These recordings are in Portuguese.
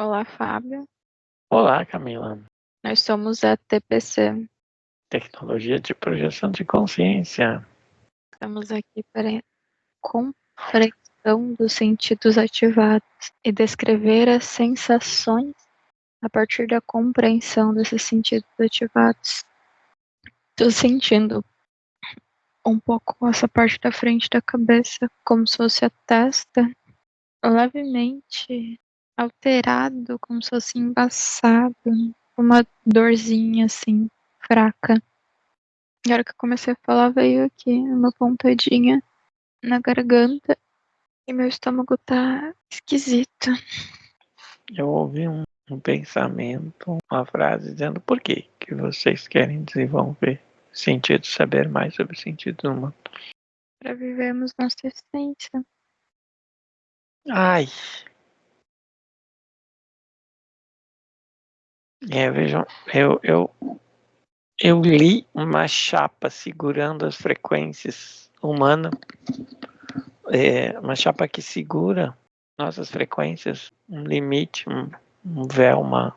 Olá, Fábio. Olá, Camila. Nós somos a TPC. Tecnologia de projeção de consciência. Estamos aqui para compreensão dos sentidos ativados e descrever as sensações a partir da compreensão desses sentidos ativados. Estou sentindo um pouco essa parte da frente da cabeça, como se fosse a testa, levemente alterado, como se fosse embaçado, uma dorzinha assim, fraca. E a hora que eu comecei a falar, veio aqui uma pontadinha na garganta e meu estômago tá esquisito. Eu ouvi um pensamento, uma frase dizendo por que vocês querem desenvolver sentido, saber mais sobre o sentido humano. Para vivermos nossa essência. Ai, vejam, eu li uma chapa segurando as frequências humanas, uma chapa que segura nossas frequências, um limite, um véu, uma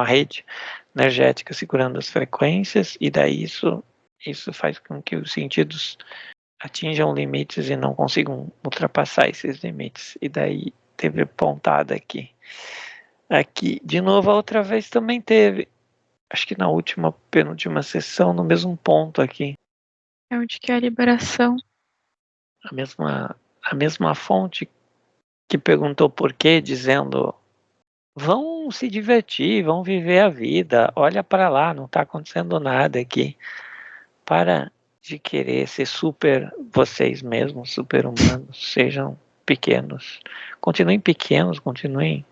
rede energética segurando as frequências, e daí isso faz com que os sentidos atinjam limites e não consigam ultrapassar esses limites. E daí teve pontada aqui. Aqui, de novo, a outra vez também teve. Acho que na penúltima sessão, no mesmo ponto aqui. É onde que é a liberação. A mesma fonte que perguntou por quê, dizendo: vão se divertir, vão viver a vida, olha para lá, não está acontecendo nada aqui. Para de querer ser super vocês mesmos, super humanos, sejam pequenos. Continuem pequenos, continuem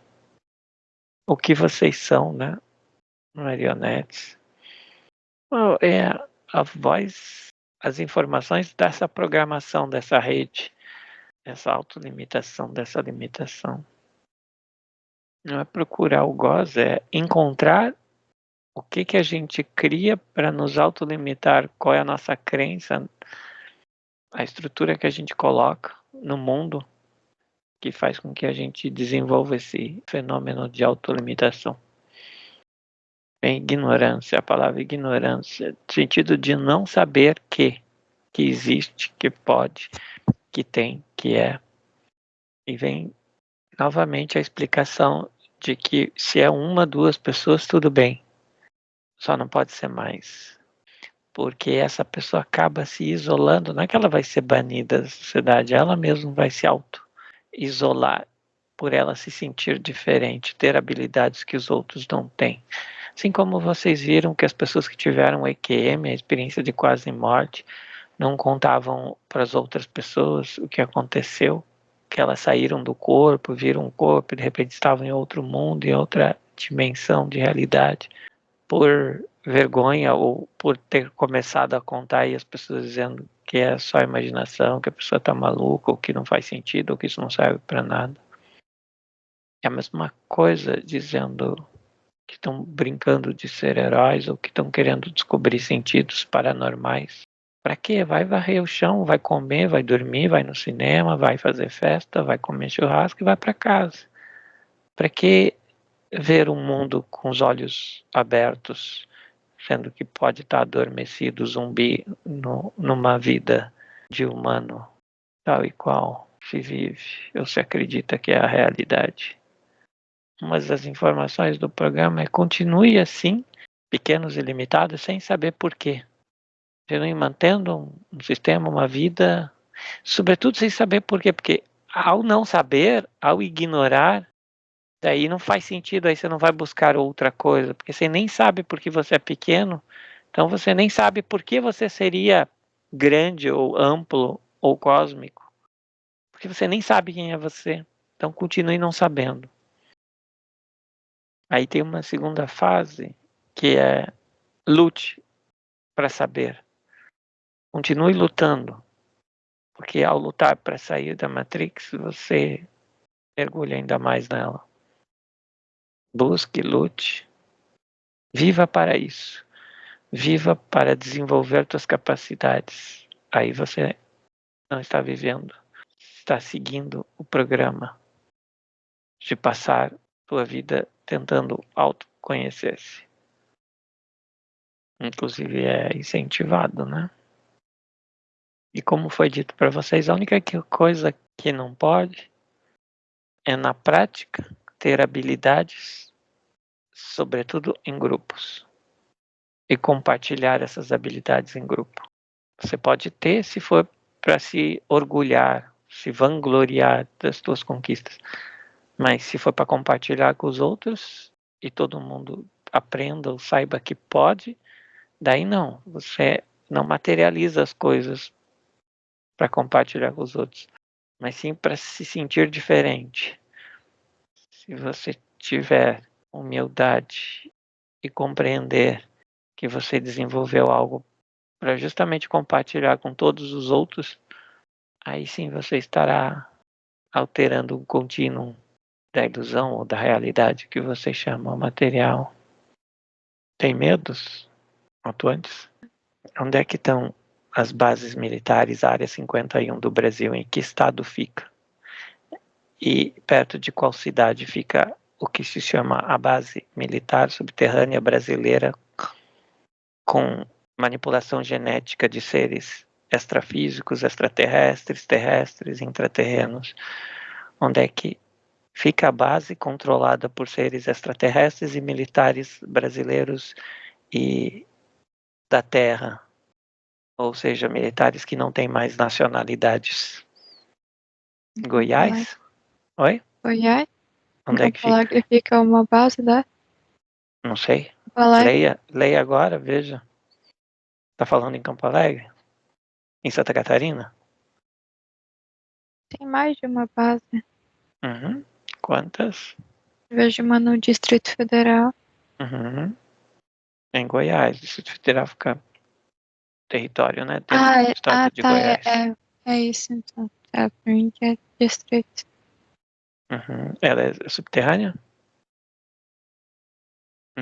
o que vocês são, né? Marionetes. É a voz, as informações dessa programação, dessa rede, dessa autolimitação, dessa limitação. Não é procurar o gozo, é encontrar o que a gente cria para nos autolimitar, qual é a nossa crença, a estrutura que a gente coloca no mundo que faz com que a gente desenvolva esse fenômeno de autolimitação. Vem ignorância, a palavra ignorância, no sentido de não saber que existe, que pode, que tem, que é. E vem novamente a explicação de que se é uma, duas pessoas, tudo bem. Só não pode ser mais. Porque essa pessoa acaba se isolando, não é que ela vai ser banida da sociedade, ela mesma vai se auto-isolar por ela se sentir diferente, ter habilidades que os outros não têm. Assim como vocês viram que as pessoas que tiveram EQM, a experiência de quase morte, não contavam para as outras pessoas o que aconteceu, que elas saíram do corpo, viram um corpo e de repente estavam em outro mundo, em outra dimensão de realidade, por vergonha ou por ter começado a contar e as pessoas dizendo que é só imaginação, que a pessoa está maluca, ou que não faz sentido, ou que isso não serve para nada. É a mesma coisa dizendo que estão brincando de ser heróis ou que estão querendo descobrir sentidos paranormais. Para quê? Vai varrer o chão, vai comer, vai dormir, vai no cinema, vai fazer festa, vai comer churrasco e vai para casa. Para que ver um mundo com os olhos abertos, sendo que pode estar adormecido, zumbi, numa vida de humano, tal e qual se vive ou se acredita que é a realidade? Uma das informações do programa é: continue assim, pequenos e limitados, sem saber por quê. Continue mantendo um sistema, uma vida, sobretudo sem saber por quê, porque ao não saber, ao ignorar, daí não faz sentido, aí você não vai buscar outra coisa, porque você nem sabe por que você é pequeno, então você nem sabe por que você seria grande ou amplo ou cósmico, porque você nem sabe quem é você, então continue não sabendo. Aí tem uma segunda fase, que é lute para saber. Continue lutando, porque ao lutar para sair da Matrix, você mergulha ainda mais nela. Busque, lute, viva para isso. Viva para desenvolver suas capacidades. Aí você não está vivendo, está seguindo o programa de passar sua vida tentando autoconhecer-se. Inclusive é incentivado, né? E como foi dito para vocês, a única coisa que não pode é, na prática, ter habilidades, sobretudo em grupos, e compartilhar essas habilidades em grupo. Você pode ter se for para se orgulhar, se vangloriar das suas conquistas, mas se for para compartilhar com os outros e todo mundo aprenda ou saiba que pode, daí não, você não materializa as coisas para compartilhar com os outros, mas sim para se sentir diferente. Se você tiver humildade e compreender que você desenvolveu algo para justamente compartilhar com todos os outros, aí sim você estará alterando o contínuo da ilusão ou da realidade que você chama material. Tem medos atuantes? Onde é que estão as bases militares, Área 51 do Brasil? Em que estado fica? E perto de qual cidade fica o que se chama a base militar subterrânea brasileira com manipulação genética de seres extrafísicos, extraterrestres, terrestres, intraterrenos? Onde é que fica a base controlada por seres extraterrestres e militares brasileiros e da Terra? Ou seja, militares que não têm mais nacionalidades. Goiás? Oi? Goiás? Em Onde é que Campo fica? Alegre fica uma base da Não sei. Campo Alegre. Leia agora, veja. Tá falando em Campo Alegre? Em Santa Catarina? Tem mais de uma base. Uhum. Quantas? Vejo uma no Distrito Federal. Uhum. Em Goiás. Distrito Federal fica território, né? Dentro Ah, do estado de tá, Goiás. é isso então. É, pra mim que é distrito. Uhum. Ela é subterrânea?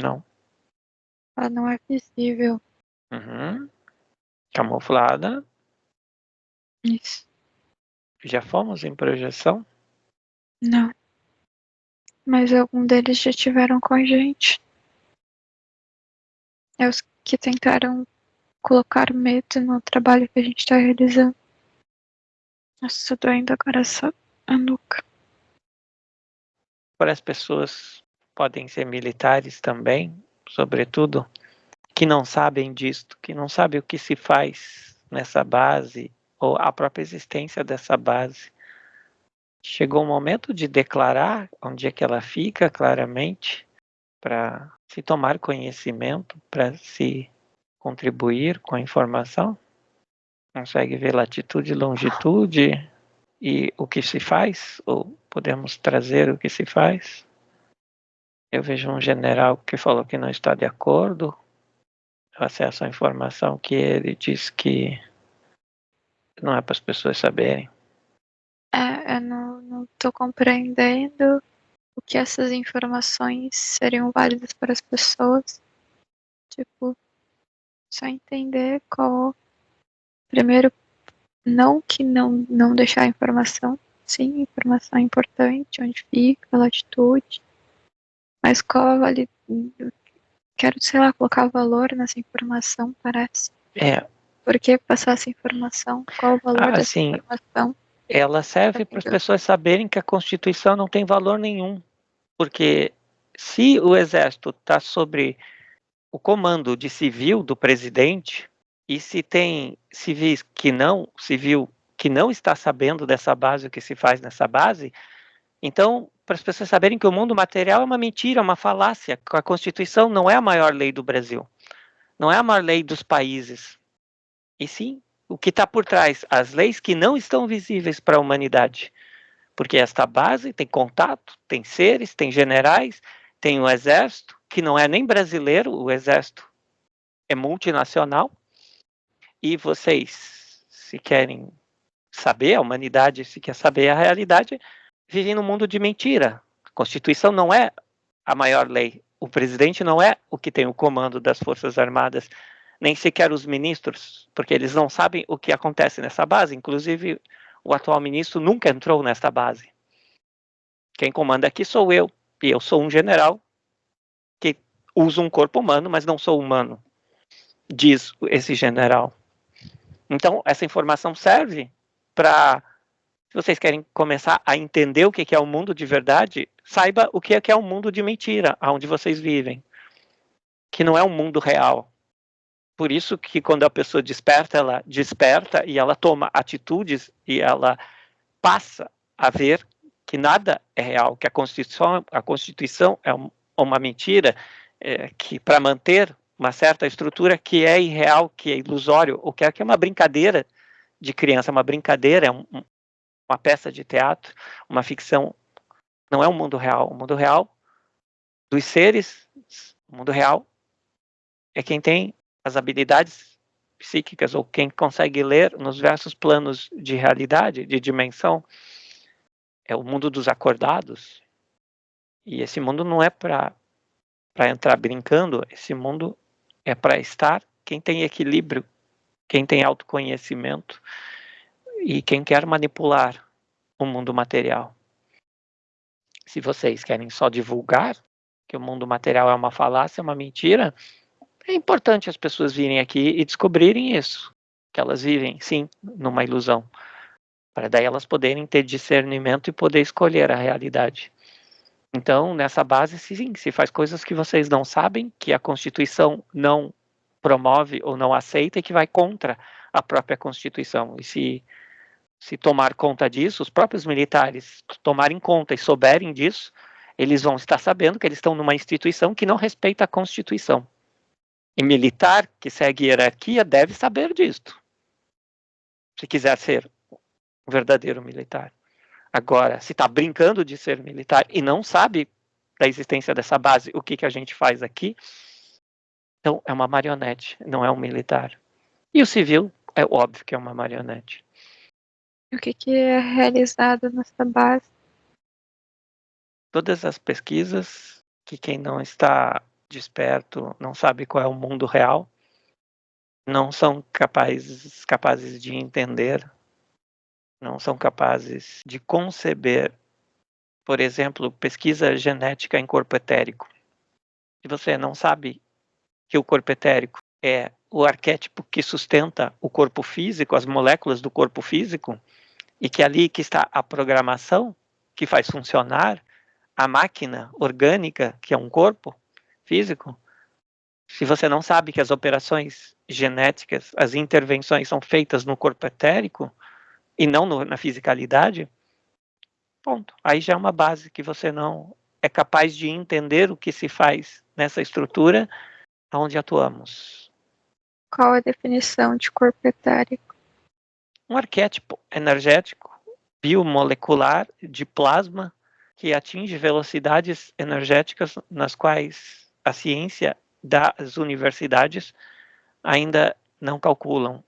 Não. Ela não é visível. Uhum. Camuflada. Isso. Já fomos em projeção? Não. Mas algum deles já tiveram com a gente. É os que tentaram colocar medo no trabalho que a gente tá realizando. Nossa, tô doendo agora só a nuca. Para as pessoas podem ser militares também, sobretudo, que não sabem disto, que não sabem o que se faz nessa base ou a própria existência dessa base. Chegou o momento de declarar onde é que ela fica claramente para se tomar conhecimento, para se contribuir com a informação. Consegue ver latitude e longitude e o que se faz, ou podemos trazer o que se faz. Eu vejo um general que falou que não está de acordo. Eu acesso à informação que ele diz que não é para as pessoas saberem. Eu não tô compreendendo o que essas informações seriam válidas para as pessoas. Tipo, só entender qual. Primeiro, não que não deixar a informação. Sim, informação é importante, onde fica, a latitude. Mas qual a validade. Quero, sei lá, colocar valor nessa informação, parece. É, Por que passar essa informação? Qual o valor dessa assim, informação? ela serve para as Entendeu? pessoas saberem que a Constituição não tem valor nenhum. Porque se o Exército está sobre o comando de civil do presidente, e se tem civil que não está sabendo dessa base, o que se faz nessa base, então, para as pessoas saberem que o mundo material é uma mentira, uma falácia, que a Constituição não é a maior lei do Brasil, não é a maior lei dos países, e sim o que está por trás, as leis que não estão visíveis para a humanidade, porque esta base tem contato, tem seres, tem generais, tem o exército, que não é nem brasileiro, o exército é multinacional, e vocês, se querem saber, a humanidade se quer saber a realidade, vivem num mundo de mentira. A Constituição não é a maior lei. O presidente não é o que tem o comando das Forças Armadas, nem sequer os ministros, porque eles não sabem o que acontece nessa base. Inclusive, o atual ministro nunca entrou nesta base. Quem comanda aqui sou eu. E eu sou um general que usa um corpo humano, mas não sou humano, diz esse general. Então, essa informação serve para, se vocês querem começar a entender o que é o mundo de verdade, saiba o que é o mundo de mentira, onde vocês vivem, que não é um mundo real. Por isso que quando a pessoa desperta, ela desperta e ela toma atitudes e ela passa a ver que nada é real, que a Constituição é uma mentira, que para manter uma certa estrutura que é irreal, que é ilusório, ou que é uma brincadeira de criança, uma brincadeira, uma peça de teatro, uma ficção, não é um mundo real. O mundo real dos seres, o mundo real é quem tem as habilidades psíquicas ou quem consegue ler nos diversos planos de realidade, de dimensão. É o mundo dos acordados. E esse mundo não é para entrar brincando, esse mundo é para estar quem tem equilíbrio, quem tem autoconhecimento e quem quer manipular o mundo material. Se vocês querem só divulgar que o mundo material é uma falácia, é uma mentira, é importante as pessoas virem aqui e descobrirem isso, que elas vivem, sim, numa ilusão, para daí elas poderem ter discernimento e poder escolher a realidade. Então, nessa base, sim, se faz coisas que vocês não sabem, que a Constituição não promove ou não aceita e que vai contra a própria Constituição. E se tomar conta disso, os próprios militares tomarem conta e souberem disso, eles vão estar sabendo que eles estão numa instituição que não respeita a Constituição. E militar que segue hierarquia deve saber disto, se quiser ser um verdadeiro militar. Agora, se está brincando de ser militar e não sabe da existência dessa base, o que a gente faz aqui, então é uma marionete, não é um militar. E o civil, é óbvio que é uma marionete. O que é realizado nessa base? Todas as pesquisas que quem não está desperto, não sabe qual é o mundo real, não são capazes de entender, não são capazes de conceber, por exemplo, pesquisa genética em corpo etérico. Se você não sabe que o corpo etérico é o arquétipo que sustenta o corpo físico, as moléculas do corpo físico, e que é ali que está a programação que faz funcionar a máquina orgânica, que é um corpo físico. Se você não sabe que as operações genéticas, as intervenções são feitas no corpo etérico e não na fisicalidade, ponto. Aí já é uma base que você não é capaz de entender o que se faz nessa estrutura onde atuamos. Qual a definição de corpo etérico? Um arquétipo energético biomolecular de plasma que atinge velocidades energéticas nas quais a ciência das universidades ainda não calculam.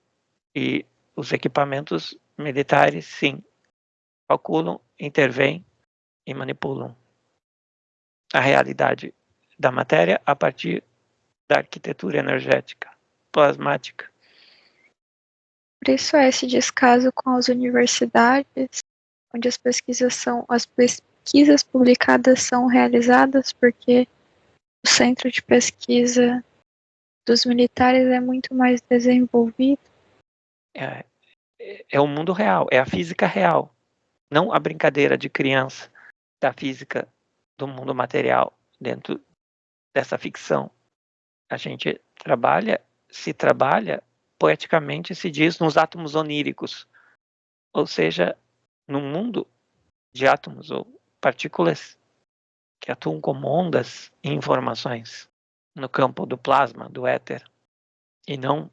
E os equipamentos militares, sim, calculam, intervêm e manipulam a realidade da matéria a partir da arquitetura energética plasmática. Por isso há esse descaso com as universidades, onde as pesquisas publicadas são realizadas porque o centro de pesquisa dos militares é muito mais desenvolvido. É o mundo real, é a física real, não a brincadeira de criança da física do mundo material dentro dessa ficção. A gente se trabalha, poeticamente se diz, nos átomos oníricos, ou seja, num mundo de átomos ou partículas que atuam como ondas e informações no campo do plasma, do éter, e não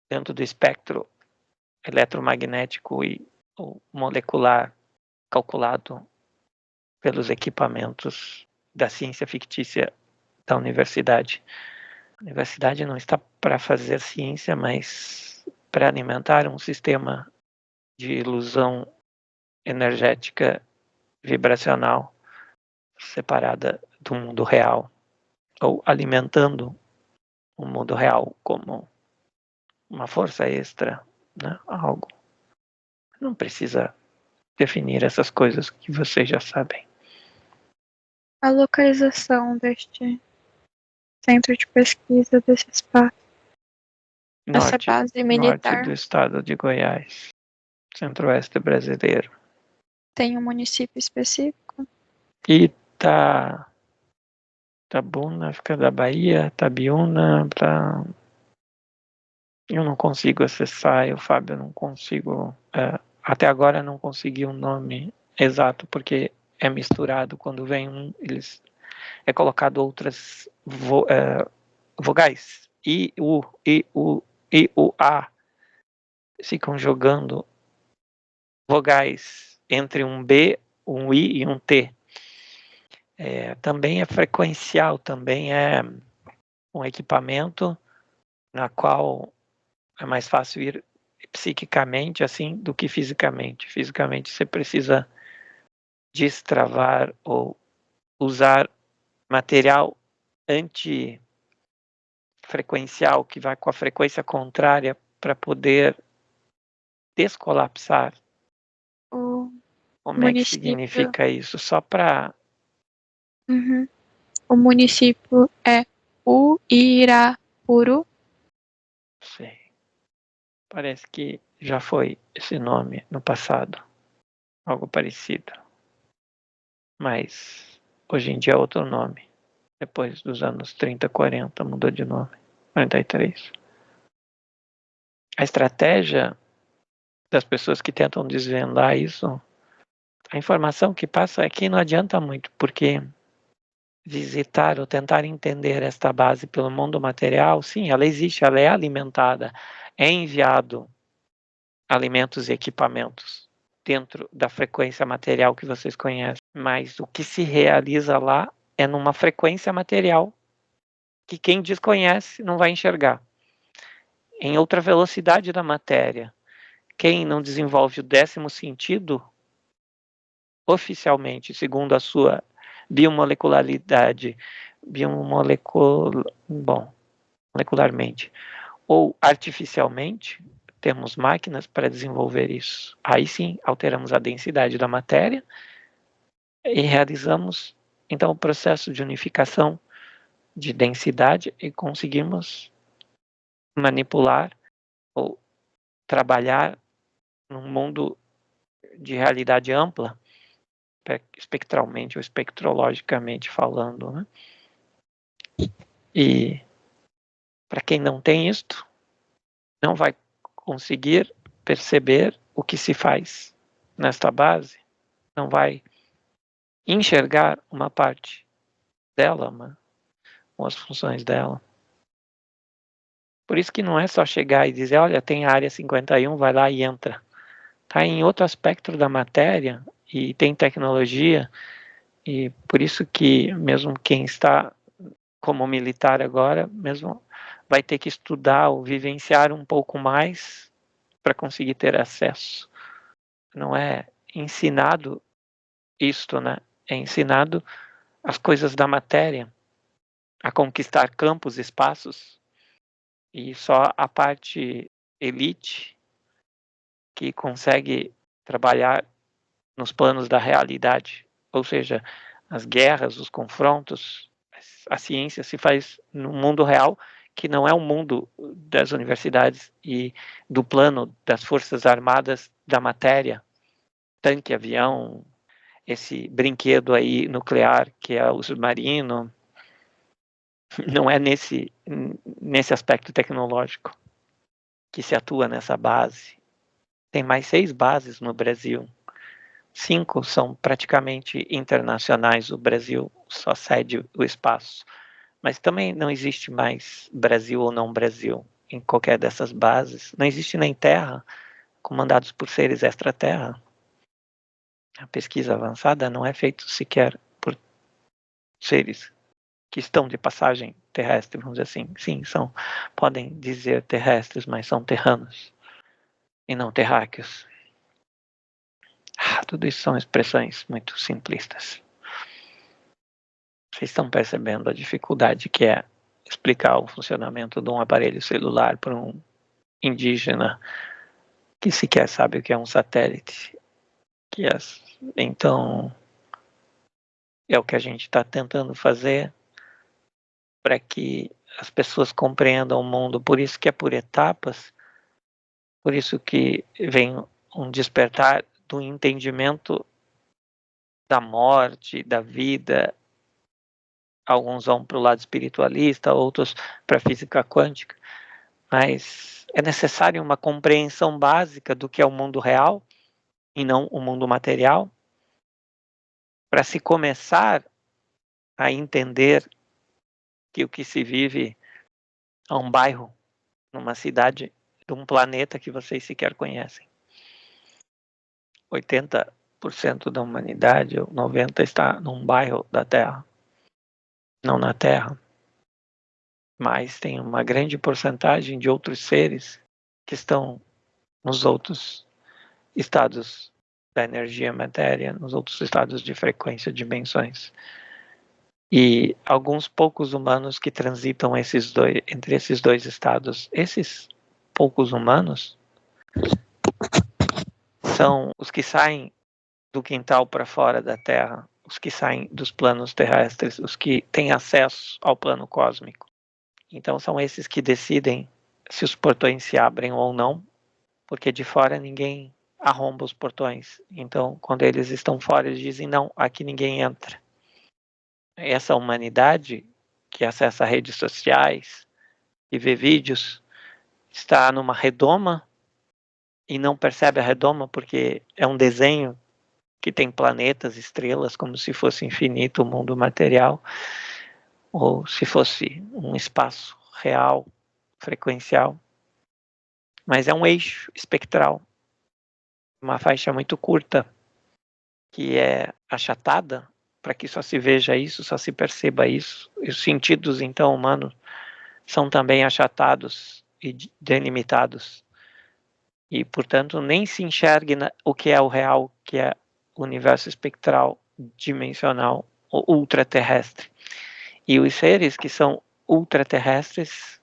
dentro do espectro eletromagnético ou molecular calculado pelos equipamentos da ciência fictícia da universidade. A universidade não está para fazer ciência, mas para alimentar um sistema de ilusão energética vibracional separada do mundo real, ou alimentando o mundo real como uma força extra, né? Algo. Não precisa definir essas coisas que vocês já sabem. a localização deste centro de pesquisa desse espaço? Essa base Norte militar do estado de Goiás, centro-oeste brasileiro. tem um município específico? Itabuna, fica da Bahia, Itabiúna, eu não consigo acessar, eu, Fábio, não consigo, até agora não consegui um nome exato, porque é misturado, quando vem é colocado outras vogais, I, U, ficam jogando vogais entre um B, um I e um T. Também é frequencial, também é um equipamento na qual é mais fácil ir psiquicamente assim do que fisicamente. Fisicamente você precisa destravar ou usar material antifrequencial que vai com a frequência contrária para poder descolapsar. O Como é que município. significa isso? Só para... Uhum. O município é Uirapuru. sei. Parece que já foi esse nome no passado. Algo parecido. Mas hoje em dia é outro nome. Depois dos anos 30, 40, mudou de nome. 43. A estratégia das pessoas que tentam desvendar isso, a informação que passa aqui não adianta muito, porque visitar ou tentar entender esta base pelo mundo material, sim, ela existe, ela é alimentada, é enviado alimentos e equipamentos dentro da frequência material que vocês conhecem, mas o que se realiza lá é numa frequência material que quem desconhece não vai enxergar. Em outra velocidade da matéria. Quem não desenvolve o 10º sentido, oficialmente, segundo a sua biomolaridade, molecularmente, ou artificialmente, temos máquinas para desenvolver isso. Aí sim, alteramos a densidade da matéria e realizamos, então, o processo de unificação de densidade e conseguimos manipular ou trabalhar num mundo de realidade ampla, espectralmente ou espectrologicamente falando, né? E para quem não tem isto, não vai conseguir perceber o que se faz nesta base, não vai enxergar uma parte dela, com as funções dela. Por isso que não é só chegar e dizer, olha, tem a área 51, vai lá e entra. Está em outro aspecto da matéria e tem tecnologia, e por isso que mesmo quem está como militar agora, mesmo vai ter que estudar ou vivenciar um pouco mais para conseguir ter acesso. Não é ensinado isto, né? É ensinado as coisas da matéria, a conquistar campos, espaços, e só a parte elite que consegue trabalhar nos planos da realidade, ou seja, as guerras, os confrontos, a ciência se faz no mundo real, que não é o mundo das universidades e do plano das forças armadas da matéria, tanque, avião, esse brinquedo aí nuclear que é o submarino, não é nesse aspecto tecnológico que se atua nessa base. Tem mais 6 bases no Brasil. 5 são praticamente internacionais, o Brasil só cede o espaço. Mas também não existe mais Brasil ou não Brasil em qualquer dessas bases. Não existe nem terra, comandados por seres extraterra. A pesquisa avançada não é feita sequer por seres que estão de passagem terrestre, vamos dizer assim. Sim, podem dizer terrestres, mas são terranos e não terráqueos. Tudo isso são expressões muito simplistas. Vocês estão percebendo a dificuldade que é explicar o funcionamento de um aparelho celular para um indígena que sequer sabe o que é um satélite. Então, É o que a gente está tentando fazer para que as pessoas compreendam o mundo. Por isso que é por etapas, por isso que vem um despertar do entendimento da morte, da vida. Alguns vão para o lado espiritualista, outros para a física quântica, mas é necessário uma compreensão básica do que é o mundo real e não o mundo material, para se começar a entender que o que se vive é um bairro, numa cidade de um planeta que vocês sequer conhecem. 80% da humanidade, ou 90% está num bairro da Terra, não na Terra. Mas tem uma grande porcentagem de outros seres que estão nos outros estados da energia matéria, nos outros estados de frequência, dimensões. E alguns poucos humanos que transitam entre esses dois estados. Esses poucos humanos são os que saem do quintal para fora da Terra, os que saem dos planos terrestres, os que têm acesso ao plano cósmico. Então são esses que decidem se os portões se abrem ou não, porque de fora ninguém arromba os portões. Então, quando eles estão fora, eles dizem: não, aqui ninguém entra. Essa humanidade que acessa redes sociais e vê vídeos está numa redoma e não percebe a redoma porque é um desenho que tem planetas, estrelas, como se fosse infinito o mundo material, ou se fosse um espaço real, frequencial. Mas é um eixo espectral, uma faixa muito curta, que é achatada para que só se veja isso, só se perceba isso. E os sentidos, então, humanos são também achatados e delimitados. E, portanto, nem se enxergue o que é o real, que é o universo espectral dimensional, ou ultraterrestre. E os seres que são ultraterrestres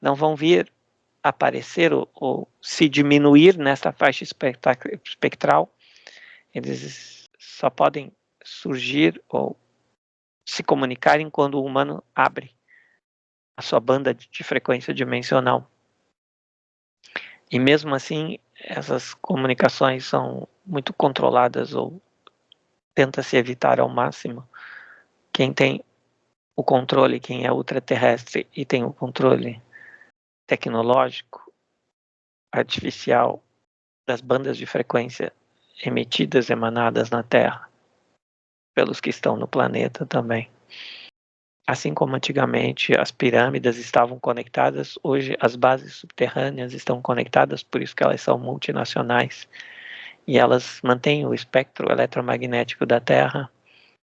não vão vir aparecer ou se diminuir nessa faixa espectral. Eles só podem surgir ou se comunicarem quando o humano abre a sua banda de frequência dimensional. E mesmo assim, essas comunicações são muito controladas ou tenta-se evitar ao máximo. Quem tem o controle, quem é ultraterrestre e tem o controle tecnológico, artificial, das bandas de frequência emitidas, emanadas na Terra, pelos que estão no planeta também. Assim como antigamente as pirâmides estavam conectadas, hoje as bases subterrâneas estão conectadas, por isso que elas são multinacionais. E elas mantêm o espectro eletromagnético da Terra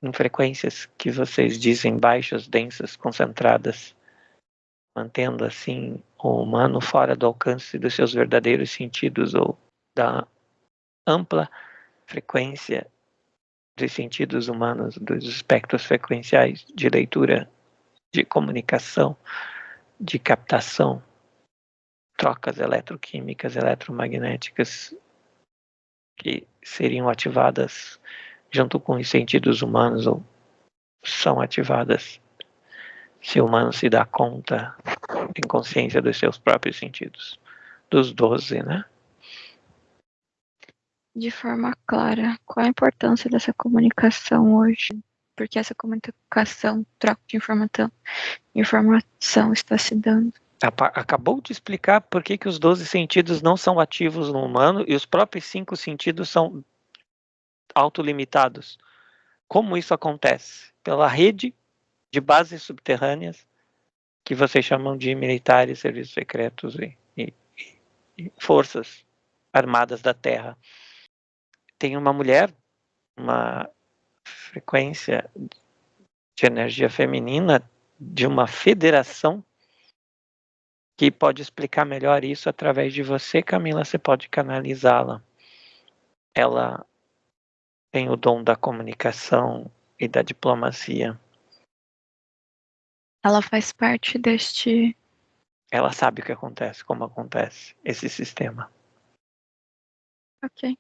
em frequências que vocês dizem baixas, densas, concentradas, mantendo assim o humano fora do alcance dos seus verdadeiros sentidos ou da ampla frequência dos sentidos humanos, dos espectros frequenciais de leitura, de comunicação, de captação, trocas eletroquímicas, eletromagnéticas que seriam ativadas junto com os sentidos humanos ou são ativadas se o humano se dá conta, tem consciência dos seus próprios sentidos, dos 12, né? De forma clara, qual a importância dessa comunicação hoje? Porque essa comunicação, troca de informação está se dando. Acabou de explicar por que os 12 sentidos não são ativos no humano e os próprios 5 sentidos são autolimitados. Como isso acontece? Pela rede de bases subterrâneas que vocês chamam de militares, serviços secretos e forças armadas da Terra. Tem uma mulher, uma frequência de energia feminina de uma federação que pode explicar melhor isso através de você, Camila. Você pode canalizá-la. Ela tem o dom da comunicação e da diplomacia. Ela faz parte deste. Ela sabe o que acontece, como acontece esse sistema. Ok.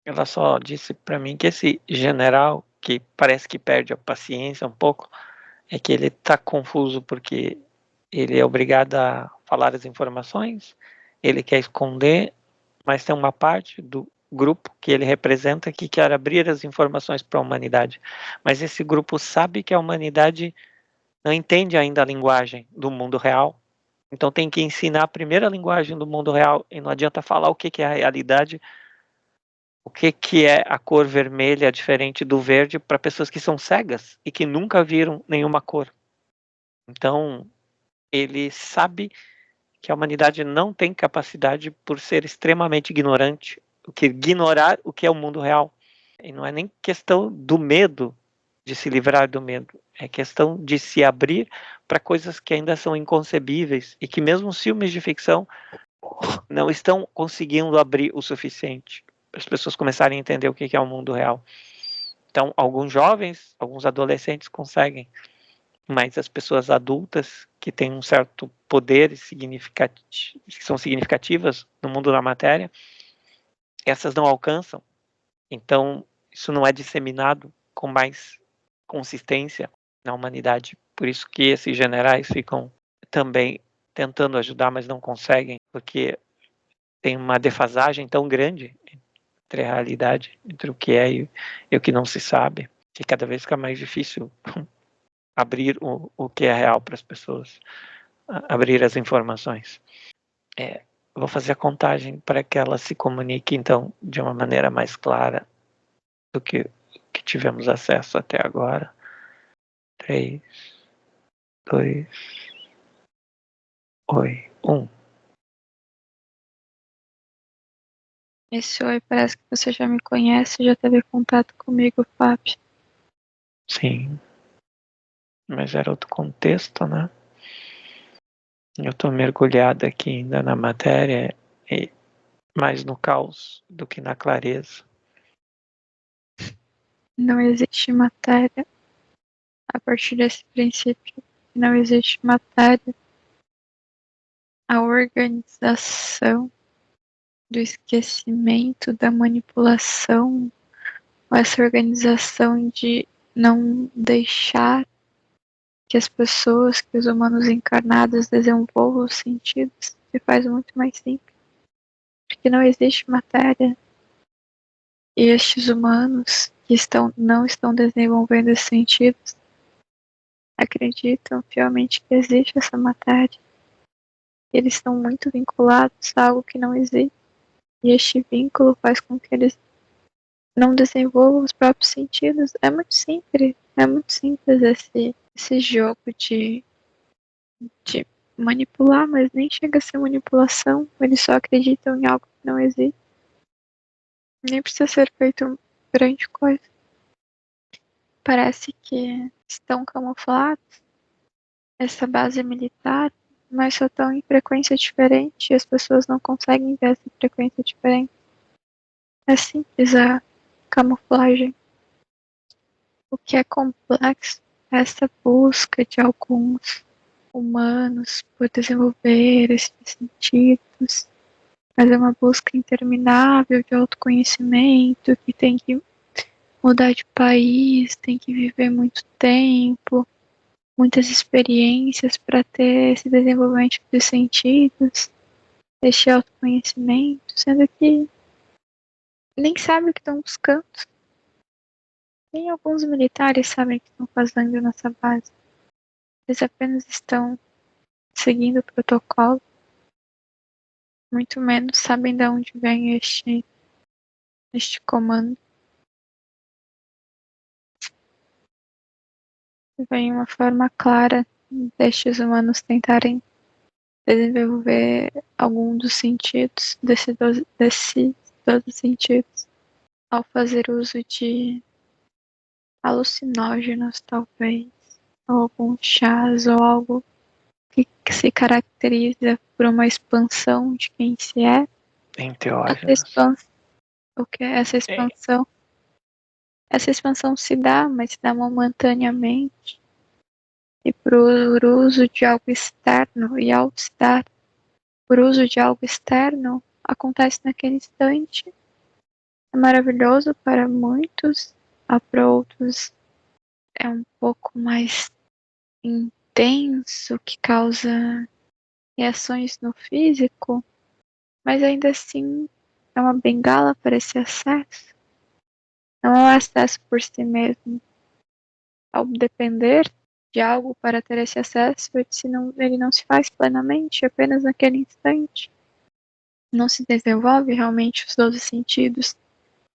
Ela só disse para mim que esse general que parece que perde a paciência um pouco é que ele está confuso porque ele é obrigado a falar as informações, ele quer esconder, mas tem uma parte do grupo que ele representa que quer abrir as informações para a humanidade. Mas esse grupo sabe que a humanidade não entende ainda a linguagem do mundo real. Então tem que ensinar a primeira linguagem do mundo real e não adianta falar o que é a realidade, o que é a cor vermelha diferente do verde para pessoas que são cegas e que nunca viram nenhuma cor. Então ele sabe que a humanidade não tem capacidade por ser extremamente ignorante, ignorar o que é o mundo real. E não é nem questão do medo de se livrar do medo, é questão de se abrir para coisas que ainda são inconcebíveis e que mesmo os filmes de ficção não estão conseguindo abrir o suficiente para as pessoas começarem a entender o que é o mundo real. Então, alguns jovens, alguns adolescentes conseguem, mas as pessoas adultas que têm um certo poder que são significativas no mundo da matéria, essas não alcançam. Então, isso não é disseminado com mais consistência na humanidade. Por isso que esses generais ficam também tentando ajudar, mas não conseguem, porque tem uma defasagem tão grande entre a realidade, entre o que é e o que não se sabe, que cada vez fica mais difícil abrir o que é real para as pessoas, abrir as informações. Vou fazer a contagem para que ela se comunique, então, de uma maneira mais clara do que tivemos acesso até agora. 3, 2, oi, 1. Esse oi parece que você já me conhece, já teve contato comigo, Fábio. Sim, mas era outro contexto, né? Eu estou mergulhado aqui ainda na matéria e mais no caos do que na clareza. Não existe matéria. A partir desse princípio, não existe matéria. A organização do esquecimento, da manipulação, ou essa organização de não deixar que as pessoas, que os humanos encarnados desenvolvam os sentidos, se faz muito mais simples. Porque não existe matéria. E estes humanos que não estão desenvolvendo esses sentidos acreditam fielmente que existe essa matéria. Eles estão muito vinculados a algo que não existe. E este vínculo faz com que eles não desenvolvam os próprios sentidos. É muito simples esse jogo de manipular, mas nem chega a ser manipulação. Eles só acreditam em algo que não existe. Nem precisa ser feito grande coisa. Parece que estão camuflados essa base militar, mas só estão em frequência diferente e as pessoas não conseguem ver essa frequência diferente. É simples a camuflagem. O que é complexo é essa busca de alguns humanos por desenvolver esses sentidos, mas é uma busca interminável de autoconhecimento que tem que mudar de país, tem que viver muito tempo, muitas experiências para ter esse desenvolvimento dos sentidos, este autoconhecimento, sendo que nem sabem o que estão buscando. Nem alguns militares sabem o que estão fazendo nessa base. Eles apenas estão seguindo o protocolo, muito menos sabem de onde vem este comando. Vem uma forma clara destes humanos tentarem desenvolver algum dos sentidos, desses 12 sentidos, ao fazer uso de alucinógenos, talvez, ou alguns chás, ou algo que se caracteriza por uma expansão de quem se é. Enteógenos. O que é essa expansão? Essa expansão se dá, mas se dá momentaneamente. E por uso de algo externo, e ao se dar por uso de algo externo, acontece naquele instante. É maravilhoso para muitos, para outros é um pouco mais intenso, que causa reações no físico, mas ainda assim é uma bengala para esse acesso. Não é o acesso por si mesmo. Ao depender de algo para ter esse acesso, ele não se faz plenamente, apenas naquele instante. Não se desenvolve realmente os 12 sentidos.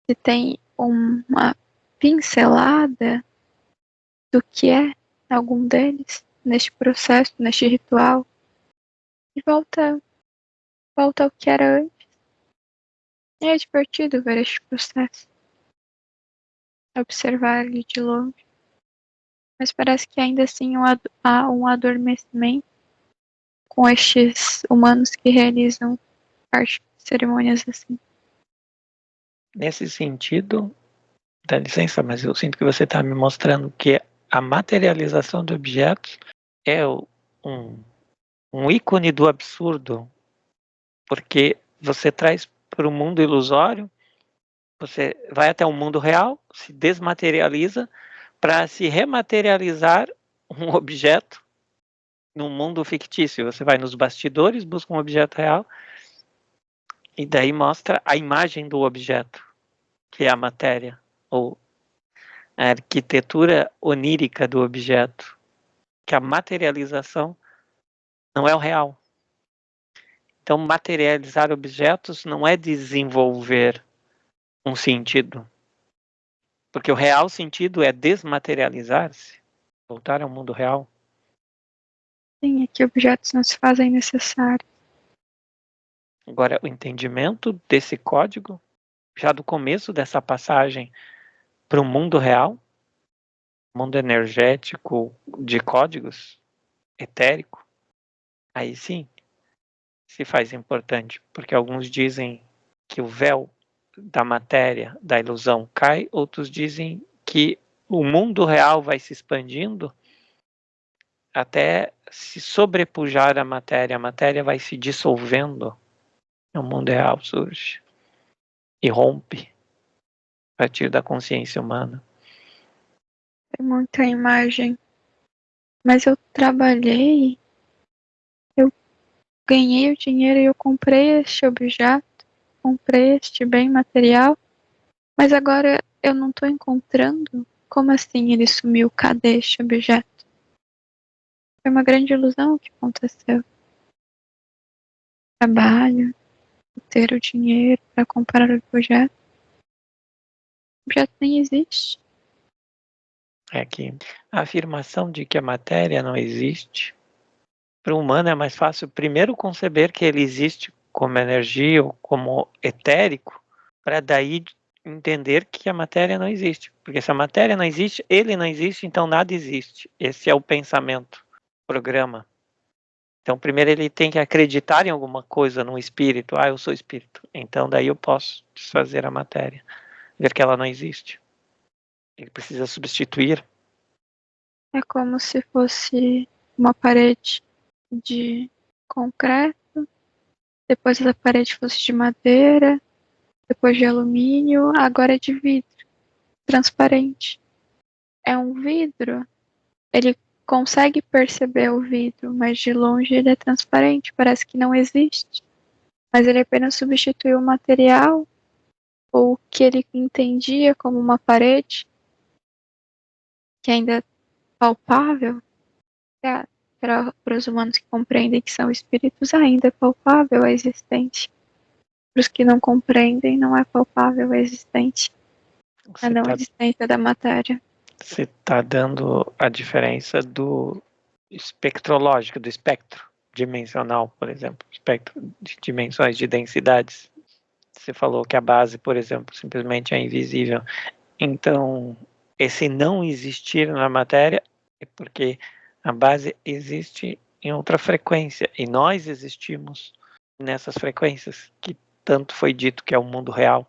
Se tem uma pincelada do que é algum deles neste processo, neste ritual, e volta ao que era antes. E é divertido ver este processo, observar ele de longe, mas parece que ainda assim há um adormecimento com estes humanos que realizam parte de cerimônias assim. Nesse sentido, dá licença, mas eu sinto que você está me mostrando que a materialização de objetos é um ícone do absurdo, porque você traz para o mundo ilusório, você vai até o mundo real, se desmaterializa para se rematerializar um objeto num mundo fictício. Você vai nos bastidores, busca um objeto real e daí mostra a imagem do objeto, que é a matéria, ou a arquitetura onírica do objeto, que a materialização não é o real. Então, materializar objetos não é desenvolver um sentido, porque o real sentido é desmaterializar-se, voltar ao mundo real. Sim, é que objetos não se fazem necessários. Agora, o entendimento desse código, já do começo dessa passagem para o mundo real, mundo energético de códigos, etérico, aí sim se faz importante, porque alguns dizem que o véu da matéria, da ilusão cai, outros dizem que o mundo real vai se expandindo até se sobrepujar a matéria vai se dissolvendo, o mundo real surge e rompe a partir da consciência humana. Tem muita imagem. Mas eu trabalhei, eu ganhei o dinheiro e eu comprei este objeto, comprei este bem material, mas agora eu não estou encontrando. Como assim ele sumiu? Cadê este objeto? Foi uma grande ilusão o que aconteceu. Trabalho, ter o dinheiro para comprar o objeto. O objeto nem existe. É que a afirmação de que a matéria não existe, para o humano é mais fácil primeiro conceber que ele existe como energia ou como etérico, para daí entender que a matéria não existe. Porque se a matéria não existe, ele não existe, então nada existe. Esse é o pensamento, programa. Então, primeiro ele tem que acreditar em alguma coisa, no espírito. Ah, eu sou espírito. Então, daí eu posso desfazer a matéria, ver que ela não existe. Ele precisa substituir. É como se fosse uma parede de concreto, depois essa parede fosse de madeira, depois de alumínio, agora é de vidro, transparente. É um vidro, ele consegue perceber o vidro, mas de longe ele é transparente, parece que não existe. Mas ele apenas substituiu o material, ou o que ele entendia como uma parede, que ainda é palpável, para os humanos que compreendem que são espíritos, ainda é palpável a existência. Para os que não compreendem, não é palpável a existência, a Você não está existência da matéria. Você tá dando a diferença do espectrológico, do espectro dimensional, por exemplo, espectro de dimensões de densidades. Você falou que a base, por exemplo, simplesmente é invisível. Então, esse não existir na matéria é porque a base existe em outra frequência e nós existimos nessas frequências que tanto foi dito que é o mundo real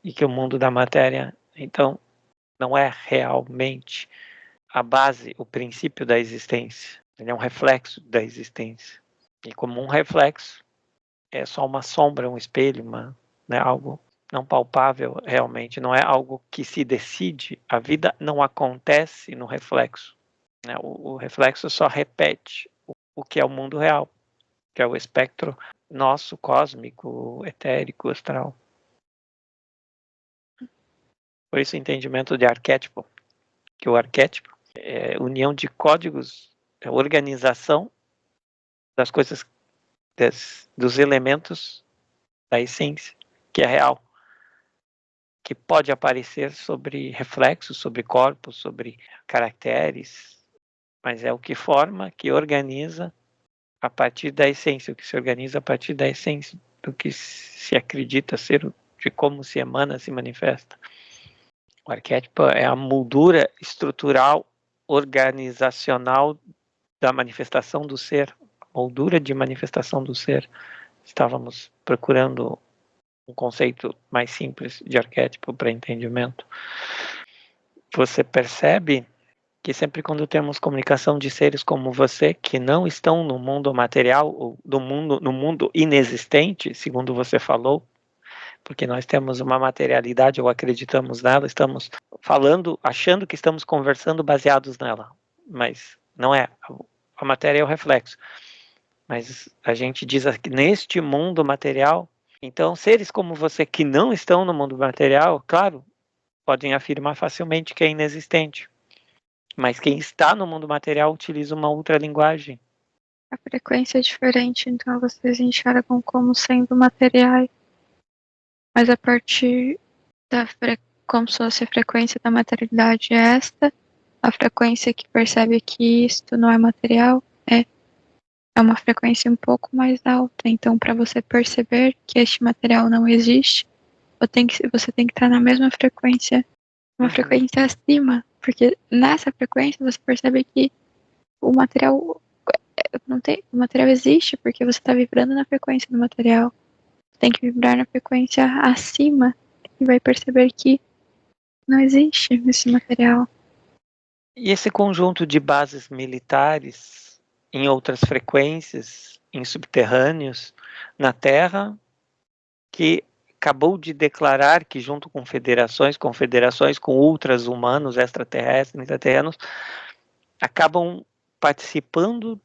e que o mundo da matéria, então, não é realmente a base, o princípio da existência. Ele é um reflexo da existência. E como um reflexo, é só uma sombra, um espelho, algo não palpável realmente, não é algo que se decide, a vida não acontece no reflexo, né? O reflexo só repete o que é o mundo real, que é o espectro nosso, cósmico, etérico, astral. Por isso o entendimento de arquétipo, que o arquétipo é união de códigos, é organização das coisas, dos elementos da essência, que é real, que pode aparecer sobre reflexos, sobre corpos, sobre caracteres, mas é o que forma, que organiza a partir da essência, o que se organiza a partir da essência, do que se acredita ser, de como se emana, se manifesta. O arquétipo é a moldura estrutural, organizacional da manifestação do ser, moldura de manifestação do ser. Estávamos procurando um conceito mais simples de arquétipo para entendimento. Você percebe que sempre quando temos comunicação de seres como você, que não estão no mundo material, ou no mundo inexistente, segundo você falou, porque nós temos uma materialidade ou acreditamos nela, estamos falando, achando que estamos conversando baseados nela, mas não é. A matéria é o reflexo. Mas a gente diz que neste mundo material, então seres como você que não estão no mundo material, claro, podem afirmar facilmente que é inexistente. Mas quem está no mundo material utiliza uma outra linguagem. A frequência é diferente, então vocês enxergam como sendo materiais. Mas a partir como se fosse a frequência da materialidade é esta, a frequência que percebe que isto não é material é uma frequência um pouco mais alta. Então, para você perceber que este material não existe, você tem que estar na mesma frequência, uma frequência acima, porque nessa frequência você percebe que o material o material existe porque você está vibrando na frequência do material. Você tem que vibrar na frequência acima e vai perceber que não existe esse material. E esse conjunto de bases militares em outras frequências, em subterrâneos, na Terra, que acabou de declarar que junto com confederações com ultras humanos, extraterrestres, intraterrenos, acabam participando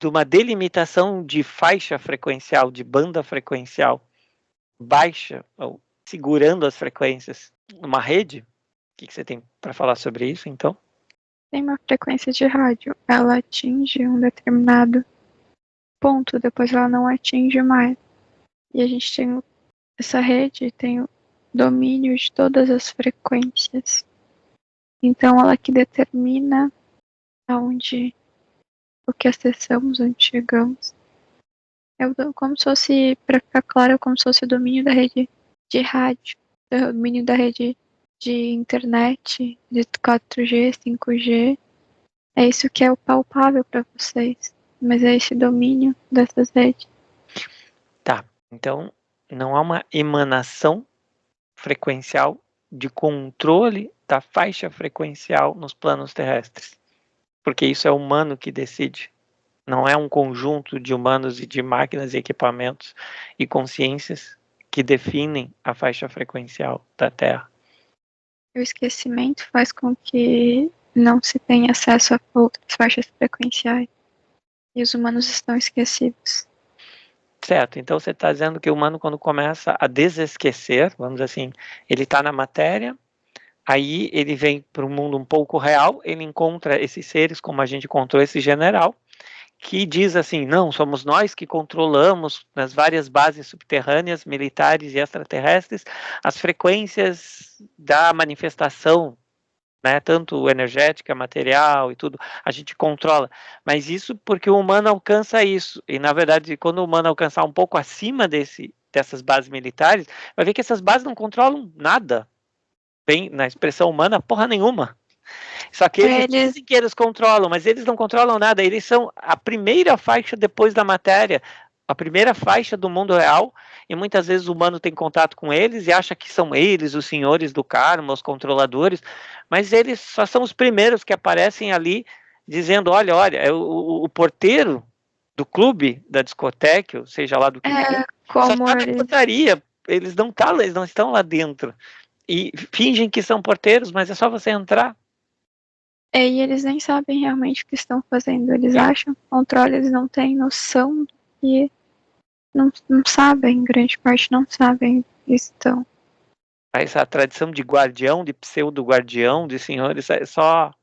de uma delimitação de faixa frequencial, de banda frequencial baixa, ou segurando as frequências numa rede. O que você tem para falar sobre isso, então? Tem uma frequência de rádio, ela atinge um determinado ponto, depois ela não atinge mais. E a gente tem essa rede, tem o domínio de todas as frequências. Então ela que determina aonde o que acessamos, onde chegamos. Como se fosse, para ficar claro, como se fosse o domínio da rede de rádio, o domínio da rede de internet, de 4G, 5G. É isso que é o palpável para vocês. Mas é esse domínio dessas redes. Tá, então não há uma emanação frequencial de controle da faixa frequencial nos planos terrestres. Porque isso é o humano que decide. Não é um conjunto de humanos e de máquinas e equipamentos e consciências que definem a faixa frequencial da Terra. O esquecimento faz com que não se tenha acesso a outras faixas frequenciais. E os humanos estão esquecidos. Certo, então você está dizendo que o humano, quando começa a desesquecer, vamos dizer assim, ele está na matéria, aí ele vem para o mundo um pouco real, ele encontra esses seres, como a gente encontrou esse general, que diz assim, não, somos nós que controlamos nas várias bases subterrâneas, militares e extraterrestres, as frequências da manifestação, né, tanto energética, material e tudo, a gente controla. Mas isso porque o humano alcança isso. E, na verdade, quando o humano alcançar um pouco acima dessas bases militares, vai ver que essas bases não controlam nada. Bem, na expressão humana, porra nenhuma. Só que eles dizem que eles controlam, mas eles não controlam nada. Eles são a primeira faixa depois da matéria, a primeira faixa do mundo real, e muitas vezes o humano tem contato com eles e acha que são eles os senhores do karma, os controladores, mas eles só são os primeiros que aparecem ali dizendo, olha, é o porteiro do clube, da discoteca, ou seja lá do que for, só está na portaria. eles não estão lá dentro. E fingem que são porteiros, mas é só você entrar. E eles nem sabem realmente o que estão fazendo. Eles acham controle, eles não têm noção e não sabem, grande parte não sabem que estão. Essa tradição de guardião, de pseudo-guardião, de senhores, é só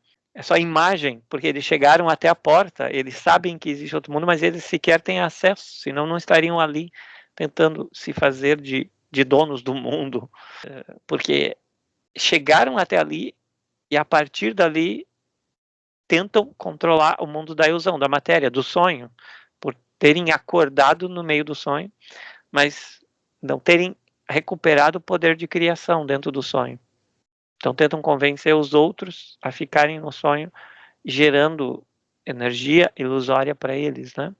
imagem, porque eles chegaram até a porta, eles sabem que existe outro mundo, mas eles sequer têm acesso, senão não estariam ali tentando se fazer de donos do mundo, porque chegaram até ali e a partir dali tentam controlar o mundo da ilusão, da matéria, do sonho, por terem acordado no meio do sonho, mas não terem recuperado o poder de criação dentro do sonho. Então tentam convencer os outros a ficarem no sonho, gerando energia ilusória para eles, né?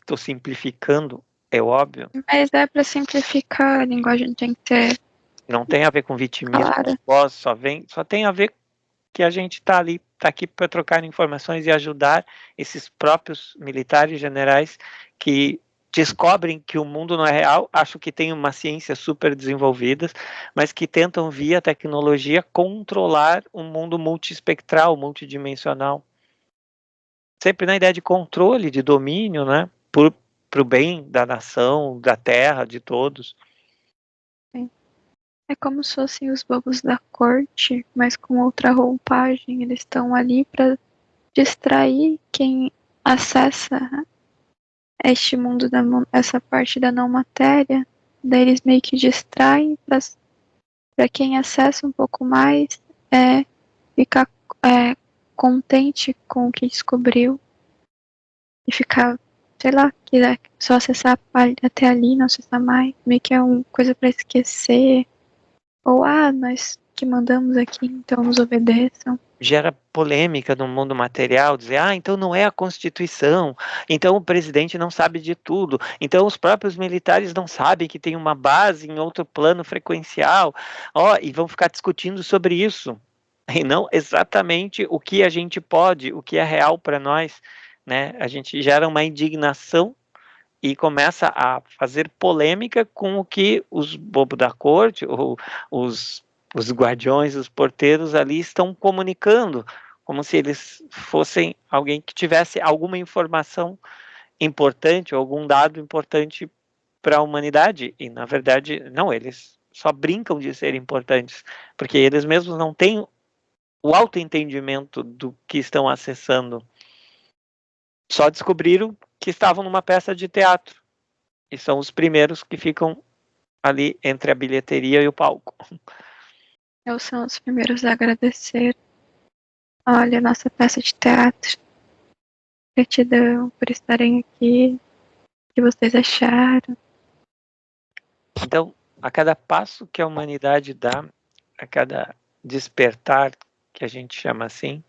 Tô simplificando, é óbvio. Mas é para simplificar, a linguagem tem que ser Não tem a ver com vitimismo, clara. só tem a ver que a gente está aqui para trocar informações e ajudar esses próprios militares generais que descobrem que o mundo não é real, acham que tem uma ciência super desenvolvida, mas que tentam via tecnologia controlar um mundo multiespectral, multidimensional. Sempre na ideia de controle, de domínio, né? Para o bem da nação, da terra, de todos. É como se fossem os bobos da corte, mas com outra roupagem. Eles estão ali para distrair quem acessa este mundo, essa parte da não matéria. Daí eles meio que distraem para quem acessa um pouco mais ficar contente com o que descobriu e ficar, sei lá, quiser só acessar até ali, não acessar mais. Meio que é uma coisa para esquecer. Ou, nós que mandamos aqui, então nos obedeçam. Gera polêmica no mundo material, dizer, então não é a Constituição, então o presidente não sabe de tudo, então os próprios militares não sabem que tem uma base em outro plano frequencial, e vão ficar discutindo sobre isso, e não exatamente o que a gente pode, o que é real para nós, né? A gente gera uma indignação e começa a fazer polêmica com o que os bobos da corte, ou os guardiões, os porteiros ali estão comunicando, como se eles fossem alguém que tivesse alguma informação importante, ou algum dado importante para a humanidade, e na verdade, não, eles só brincam de ser importantes, porque eles mesmos não têm o autoentendimento do que estão acessando. Só descobriram que estavam numa peça de teatro, e são os primeiros que ficam ali entre a bilheteria e o palco. Eles são os primeiros a agradecer. Olha, nossa peça de teatro. Gratidão por estarem aqui. O que vocês acharam? Então, a cada passo que a humanidade dá, a cada despertar, que a gente chama assim,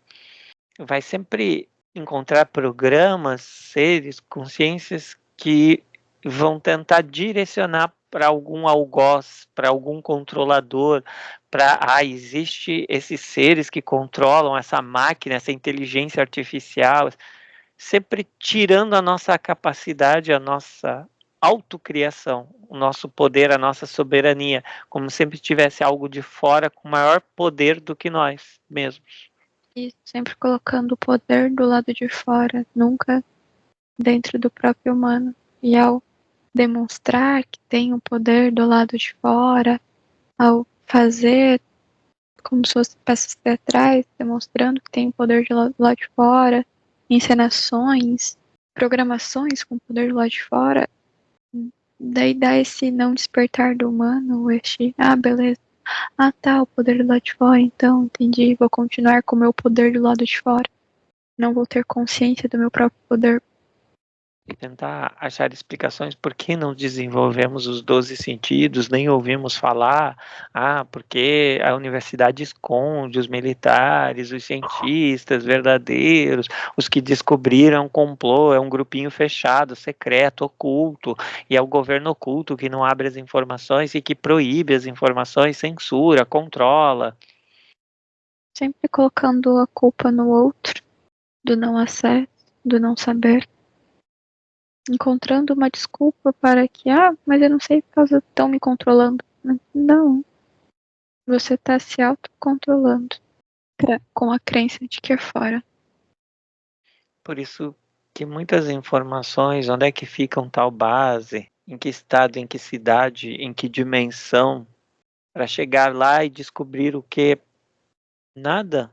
vai sempre encontrar programas, seres, consciências que vão tentar direcionar para algum algoz, para algum controlador, para existe esses seres que controlam essa máquina, essa inteligência artificial, sempre tirando a nossa capacidade, a nossa autocriação, o nosso poder, a nossa soberania, como sempre tivesse algo de fora com maior poder do que nós mesmos. E sempre colocando o poder do lado de fora, nunca dentro do próprio humano. E ao demonstrar que tem um poder do lado de fora, ao fazer como se fossem peças teatrais, demonstrando que tem poder do lado de fora, encenações, programações com poder do lado de fora, daí dá esse não despertar do humano, beleza. Tá, o poder do lado de fora, então, entendi, vou continuar com o meu poder do lado de fora. Não vou ter consciência do meu próprio poder. E tentar achar explicações por que não desenvolvemos os 12 sentidos, nem ouvimos falar, porque a universidade esconde os militares, os cientistas verdadeiros, os que descobriram um complô, é um grupinho fechado, secreto, oculto, e é o governo oculto que não abre as informações e que proíbe as informações, censura, controla. Sempre colocando a culpa no outro, do não acesso, do não saber. encontrando uma desculpa para que, mas eu não sei por causa estão me controlando. Não, você está se autocontrolando com a crença de que é fora. Por isso que muitas informações, onde é que ficam tal base, em que estado, em que cidade, em que dimensão, para chegar lá e descobrir o que? Nada,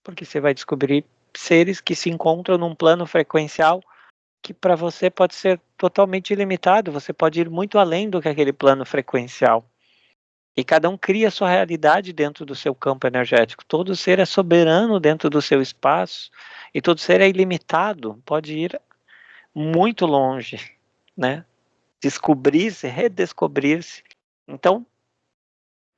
porque você vai descobrir seres que se encontram num plano frequencial que para você pode ser totalmente ilimitado, você pode ir muito além do que aquele plano frequencial. E cada um cria a sua realidade dentro do seu campo energético. Todo ser é soberano dentro do seu espaço e todo ser é ilimitado, pode ir muito longe, né? Descobrir-se, redescobrir-se. Então,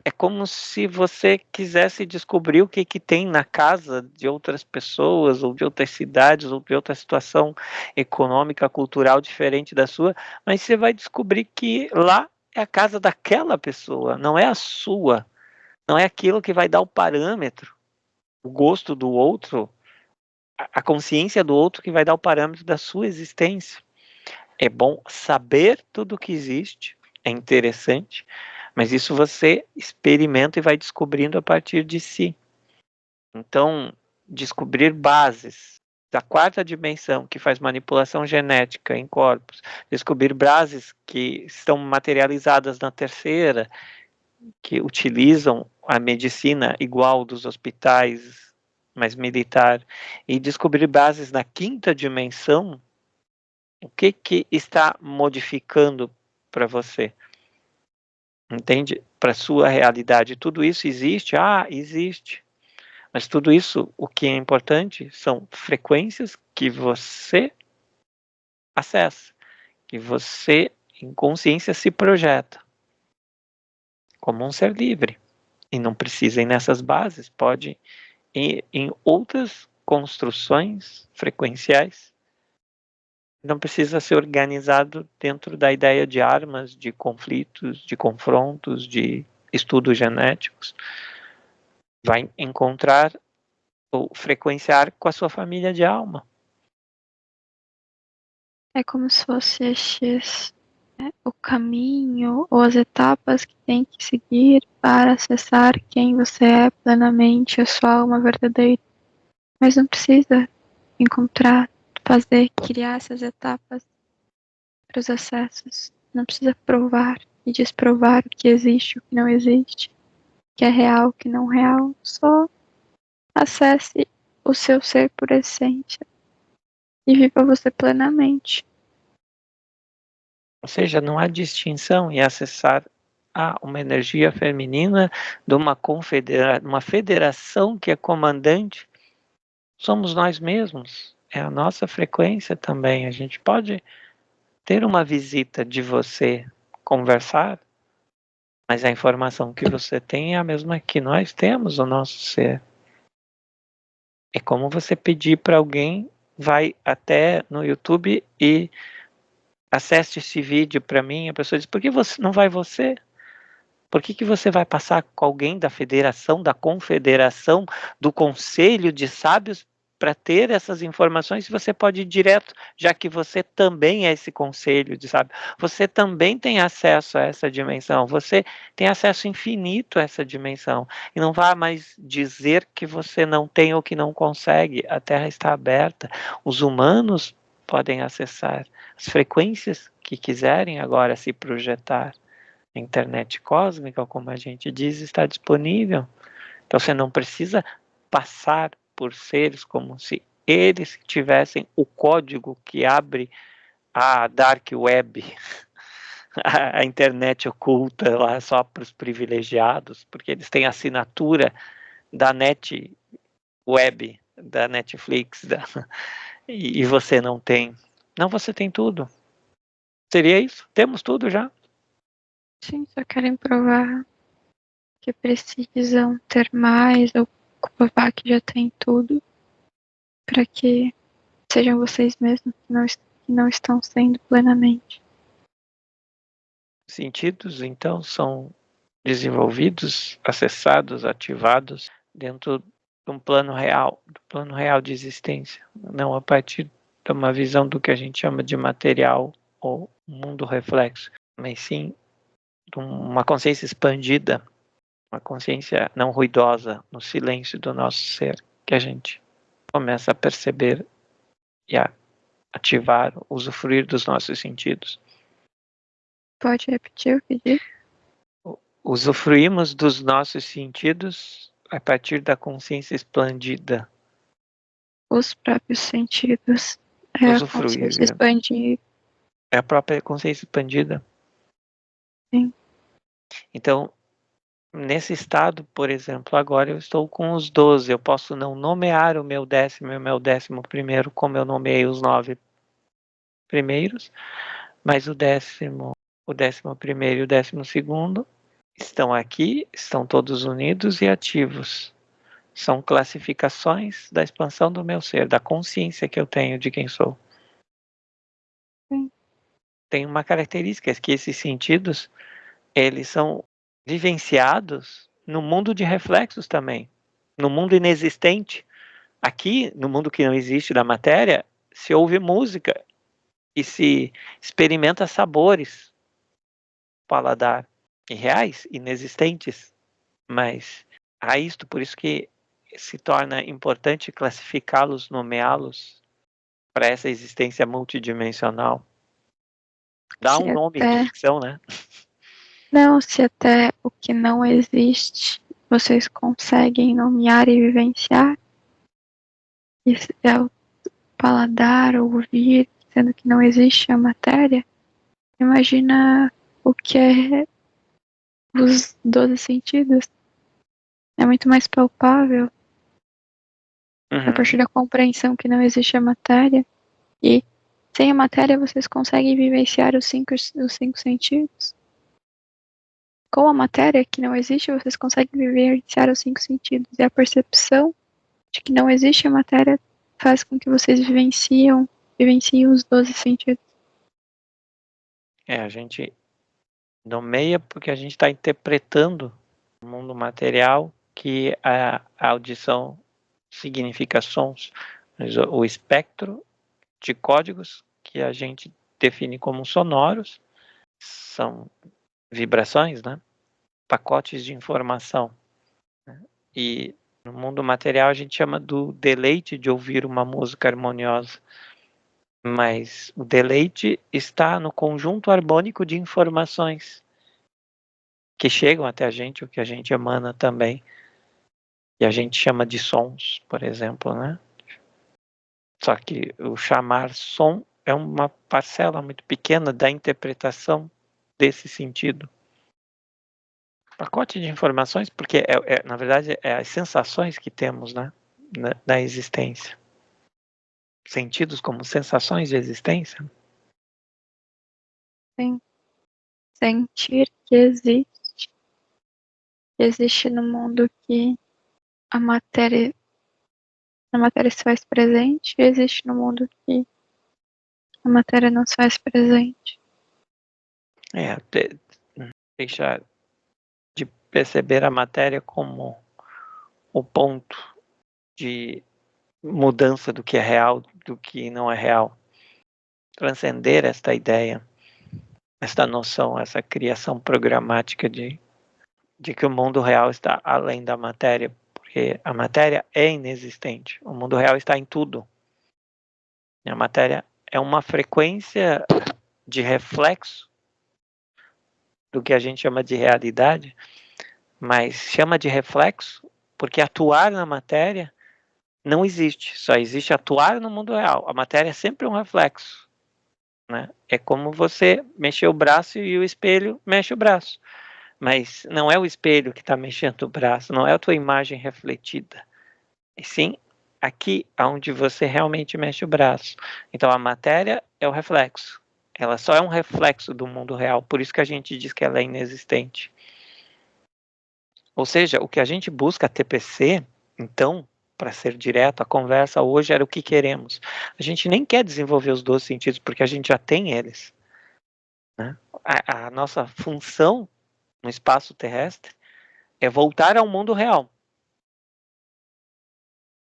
é como se você quisesse descobrir o que tem na casa de outras pessoas, ou de outras cidades, ou de outra situação econômica, cultural diferente da sua, mas você vai descobrir que lá é a casa daquela pessoa, não é a sua, não é aquilo que vai dar o parâmetro, o gosto do outro, a consciência do outro que vai dar o parâmetro da sua existência. É bom saber tudo o que existe, é interessante, mas isso você experimenta e vai descobrindo a partir de si. Então, descobrir bases da quarta dimensão que faz manipulação genética em corpos, descobrir bases que estão materializadas na terceira, que utilizam a medicina igual dos hospitais, mas militar, e descobrir bases na quinta dimensão, o que está modificando para você? Entende? Para sua realidade, tudo isso existe? Existe. Mas tudo isso, o que é importante são frequências que você acessa, que você, em consciência, se projeta como um ser livre. E não precisa ir nessas bases, pode ir em outras construções frequenciais. Não precisa ser organizado dentro da ideia de armas, de conflitos, de confrontos, de estudos genéticos. Vai encontrar ou frequenciar com a sua família de alma. É como se fosse o caminho ou as etapas que tem que seguir para acessar quem você é plenamente, a sua alma verdadeira. Mas não precisa encontrar, criar essas etapas para os acessos. Não precisa provar e desprovar o que existe, o que não existe, o que é real, o que não é real. Só acesse o seu ser por essência e viva você plenamente. Ou seja, não há distinção em acessar uma energia feminina de uma federação que é comandante. Somos nós mesmos. É a nossa frequência também. A gente pode ter uma visita de você, conversar, mas a informação que você tem é a mesma que nós temos, o nosso ser. É como você pedir para alguém, vai até no YouTube e acesse esse vídeo para mim, a pessoa diz, por que você não vai você? Por que você vai passar com alguém da federação, da confederação, do conselho de sábios para ter essas informações se você pode ir direto, já que você também é esse conselho de sábios. Você também tem acesso a essa dimensão, você tem acesso infinito a essa dimensão. E não vá mais dizer que você não tem ou que não consegue. A Terra está aberta. Os humanos podem acessar as frequências que quiserem agora se projetar. A internet cósmica, como a gente diz, está disponível. Então você não precisa passar por seres como se eles tivessem o código que abre a dark web, a internet oculta lá só para os privilegiados, porque eles têm assinatura da net web, da Netflix, e você não tem. Não, você tem tudo. Seria isso? Temos tudo já. Sim, só querem provar que precisam ter mais ou provar que já tem tudo para que sejam vocês mesmos que não estão sendo plenamente. Sentidos, então, são desenvolvidos, acessados, ativados dentro de um plano real, do plano real de existência, não a partir de uma visão do que a gente chama de material ou mundo reflexo, mas sim de uma consciência expandida, uma consciência não ruidosa, no silêncio do nosso ser, que a gente começa a perceber e a ativar, usufruir dos nossos sentidos. Pode repetir o que disse? Usufruímos dos nossos sentidos a partir da consciência expandida. Os próprios sentidos. É a Usufruir. consciência expandida. É a própria consciência expandida. Sim. Então, nesse estado, por exemplo, agora eu estou com os 12. Eu posso não nomear o meu 10º e o meu 11º, como eu nomeei os 9 primeiros, mas o 10º e o 12º estão aqui, estão todos unidos e ativos. São classificações da expansão do meu ser, da consciência que eu tenho de quem sou. Sim. Tem uma característica, que esses sentidos, eles são vivenciados no mundo de reflexos também, no mundo inexistente. Aqui, no mundo que não existe da matéria, se ouve música e se experimenta sabores, paladar, irreais, inexistentes, mas há isto, por isso que se torna importante classificá-los, nomeá-los para essa existência multidimensional. Dá um nome de ficção, né? Não, se até o que não existe vocês conseguem nomear e vivenciar, isso é o paladar, ouvir, sendo que não existe a matéria, imagina o que é os 12 sentidos. É muito mais palpável a partir da compreensão que não existe a matéria. E sem a matéria vocês conseguem vivenciar os cinco sentidos. Com a matéria que não existe, vocês conseguem vivenciar os 5 sentidos. E a percepção de que não existe a matéria faz com que vocês vivenciem os 12 sentidos. A gente nomeia porque a gente está interpretando o mundo material, que a audição significa sons, mas o espectro de códigos que a gente define como sonoros são vibrações, né? Pacotes de informação. E no mundo material a gente chama do deleite de ouvir uma música harmoniosa. Mas o deleite está no conjunto harmônico de informações que chegam até a gente, o que a gente emana também. E a gente chama de sons, por exemplo, né? Só que o chamar som é uma parcela muito pequena da interpretação desse sentido. Pacote de informações, porque na verdade é as sensações que temos, né, na existência. Sentidos como sensações de existência. Sim. Sentir que existe no mundo que a matéria se faz presente, e existe no mundo que a matéria não se faz presente. Deixar de perceber a matéria como o ponto de mudança do que é real, do que não é real. Transcender esta ideia, esta noção, essa criação programática de que o mundo real está além da matéria, porque a matéria é inexistente. O mundo real está em tudo. A matéria é uma frequência de reflexo do que a gente chama de realidade, mas chama de reflexo porque atuar na matéria não existe, só existe atuar no mundo real. A matéria é sempre um reflexo, né? É como você mexer o braço e o espelho mexe o braço, mas não é o espelho que está mexendo o braço, não é a tua imagem refletida, e sim aqui onde você realmente mexe o braço. Então a matéria é o reflexo, ela só é um reflexo do mundo real, por isso que a gente diz que ela é inexistente. Ou seja, o que a gente busca, a TPC, então, para ser direto, a conversa hoje era o que queremos. A gente nem quer desenvolver os 12 sentidos, porque a gente já tem eles, né? A nossa função no espaço terrestre é voltar ao mundo real.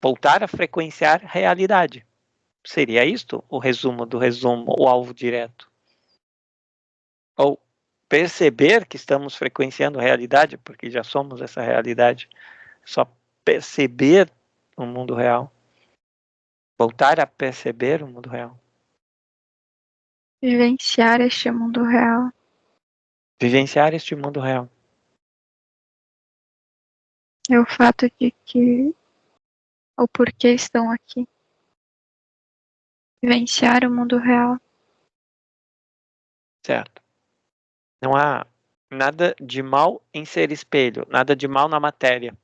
Voltar a frequenciar realidade. Seria isto o resumo do resumo, o alvo direto. Ou perceber que estamos frequenciando a realidade, porque já somos essa realidade. Só perceber o mundo real. Voltar a perceber o mundo real. Vivenciar este mundo real. Vivenciar este mundo real. É o fato de que o porquê estão aqui. Vivenciar o mundo real. Certo. Não há nada de mal em ser espelho. Nada de mal na matéria.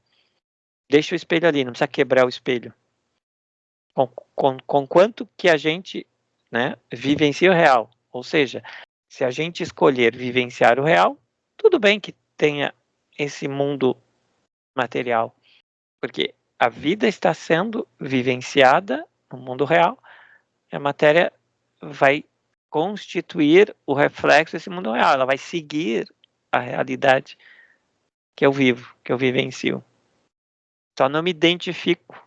Deixa o espelho ali, não precisa quebrar o espelho. Com quanto que a gente, né, vivencia o real. Ou seja, se a gente escolher vivenciar o real, tudo bem que tenha esse mundo material. Porque a vida está sendo vivenciada no mundo real. E a matéria vai constituir o reflexo desse mundo real. Ela vai seguir a realidade que eu vivo, que eu vivencio. Só não me identifico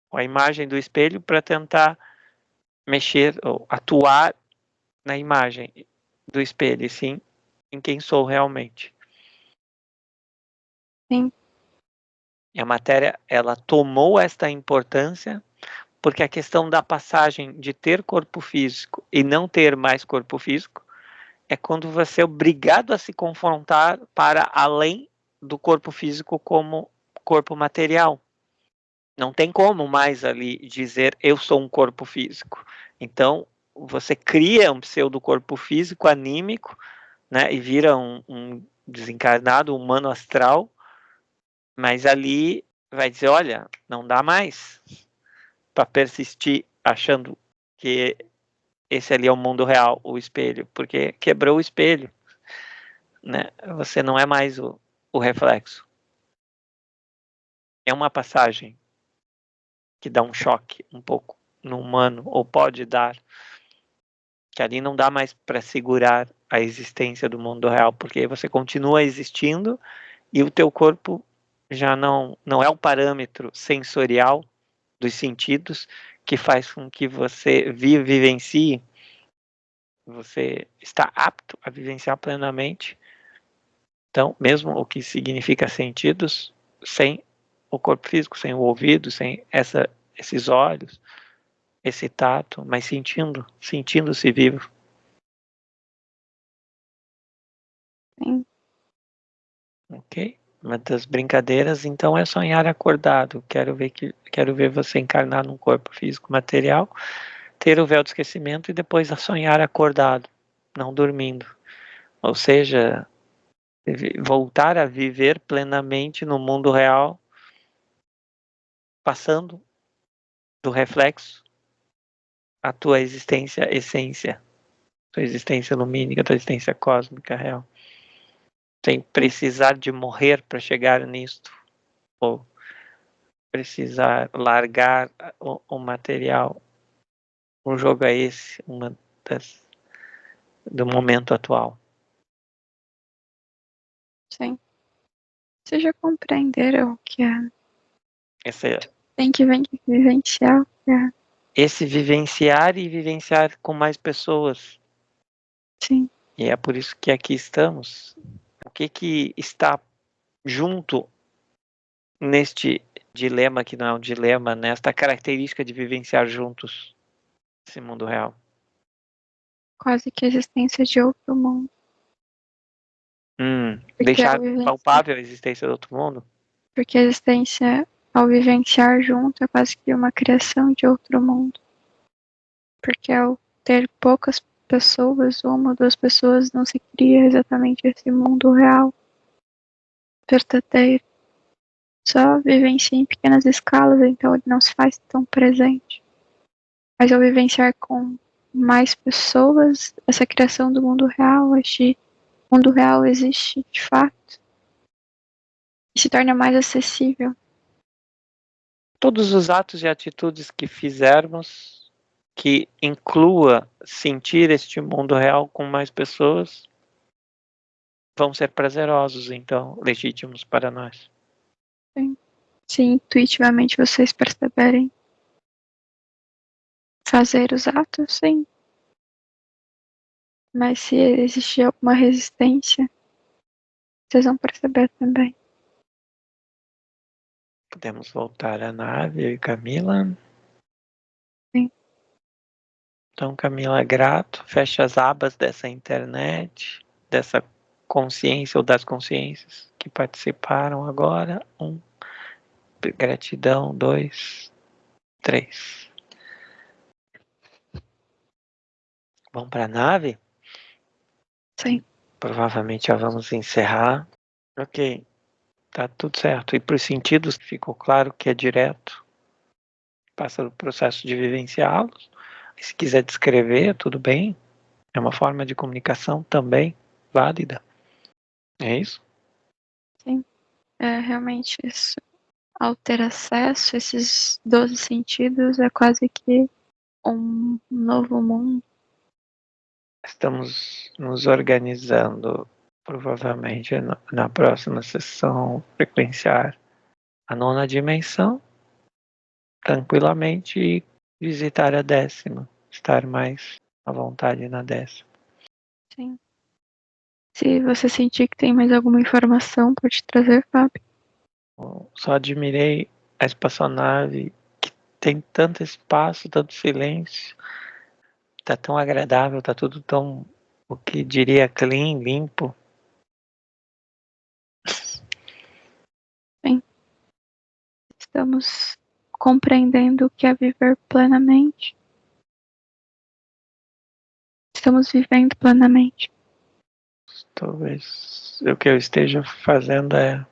com a imagem do espelho para tentar mexer ou atuar na imagem do espelho, e sim em quem sou realmente. Sim. E a matéria, ela tomou esta importância porque a questão da passagem de ter corpo físico e não ter mais corpo físico é quando você é obrigado a se confrontar para além do corpo físico como corpo material. Não tem como mais ali dizer eu sou um corpo físico. Então, você cria um pseudo corpo físico anímico, né, e vira um desencarnado, humano astral, mas ali vai dizer, olha, não dá mais para persistir achando que esse ali é o mundo real, o espelho, porque quebrou o espelho, né? Você não é mais o reflexo. É uma passagem que dá um choque um pouco no humano, ou pode dar, que ali não dá mais para segurar a existência do mundo real, porque você continua existindo e o teu corpo já não é o parâmetro sensorial dos sentidos que faz com que você vivencie, você está apto a vivenciar plenamente. Então, mesmo o que significa sentidos, sem o corpo físico, sem o ouvido, sem esses olhos, esse tato, mas sentindo-se vivo. Sim. Ok? Uma das brincadeiras, então, é sonhar acordado. Quero ver você encarnar num corpo físico material, ter o véu do esquecimento e depois a sonhar acordado, não dormindo. Ou seja, voltar a viver plenamente no mundo real, passando do reflexo à tua existência, essência, tua existência lumínica, tua existência cósmica real. Sem precisar de morrer para chegar nisto, ou precisar largar o material. O jogo é esse, do momento atual. Sim. Vocês já compreenderam o que é? Esse, Tem que vivenciar o que é. esse vivenciar e vivenciar com mais pessoas. Sim. E é por isso que aqui estamos. O que está junto neste dilema, que não é um dilema, nesta característica de vivenciar juntos esse mundo real? Quase que a existência de outro mundo. Porque Deixar palpável a existência do outro mundo? Porque a existência, ao vivenciar junto, é quase que uma criação de outro mundo. Porque ao ter poucas pessoas, uma ou duas pessoas, não se cria exatamente esse mundo real, verdadeiro. Só vivencia em pequenas escalas, então ele não se faz tão presente. Mas ao vivenciar com mais pessoas, essa criação do mundo real, este mundo real existe de fato e se torna mais acessível. Todos os atos e atitudes que fizermos que inclua sentir este mundo real com mais pessoas vão ser prazerosos, então, legítimos para nós. Sim. Se intuitivamente vocês perceberem, fazer os atos, sim. Mas se existir alguma resistência, vocês vão perceber também. Podemos voltar à nave, eu e Camila. Sim. Então, Camila, grato. Fecha as abas dessa internet, dessa consciência ou das consciências que participaram agora. 1. Gratidão. 2, 3. Vamos para a nave? Sim. Provavelmente já vamos encerrar. Ok, tá tudo certo. E para os sentidos ficou claro que é direto. Passa do processo de vivenciá-los. Se quiser descrever, tudo bem. É uma forma de comunicação também válida. É isso? Sim. É realmente isso. Ao ter acesso a esses 12 sentidos, é quase que um novo mundo. Estamos nos organizando, provavelmente na próxima sessão, frequenciar a 9ª dimensão tranquilamente e visitar a 10ª, estar mais à vontade na 10ª. Sim. Se você sentir que tem mais alguma informação, pode trazer, Fábio. Só admirei a espaçonave que tem tanto espaço, tanto silêncio, tá tão agradável, tá tudo tão, o que diria, clean, limpo. Sim. Estamos compreendendo o que é viver plenamente. Estamos vivendo plenamente. Talvez o que eu esteja fazendo é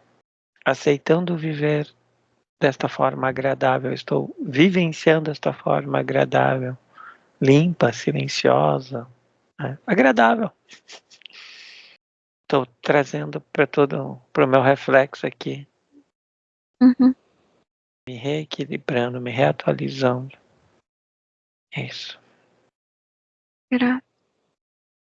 aceitando viver desta forma agradável. Estou vivenciando esta forma agradável, limpa, silenciosa, né? Agradável. Estou trazendo para o meu reflexo aqui, Uhum. me reequilibrando, me reatualizando. É isso. Grato.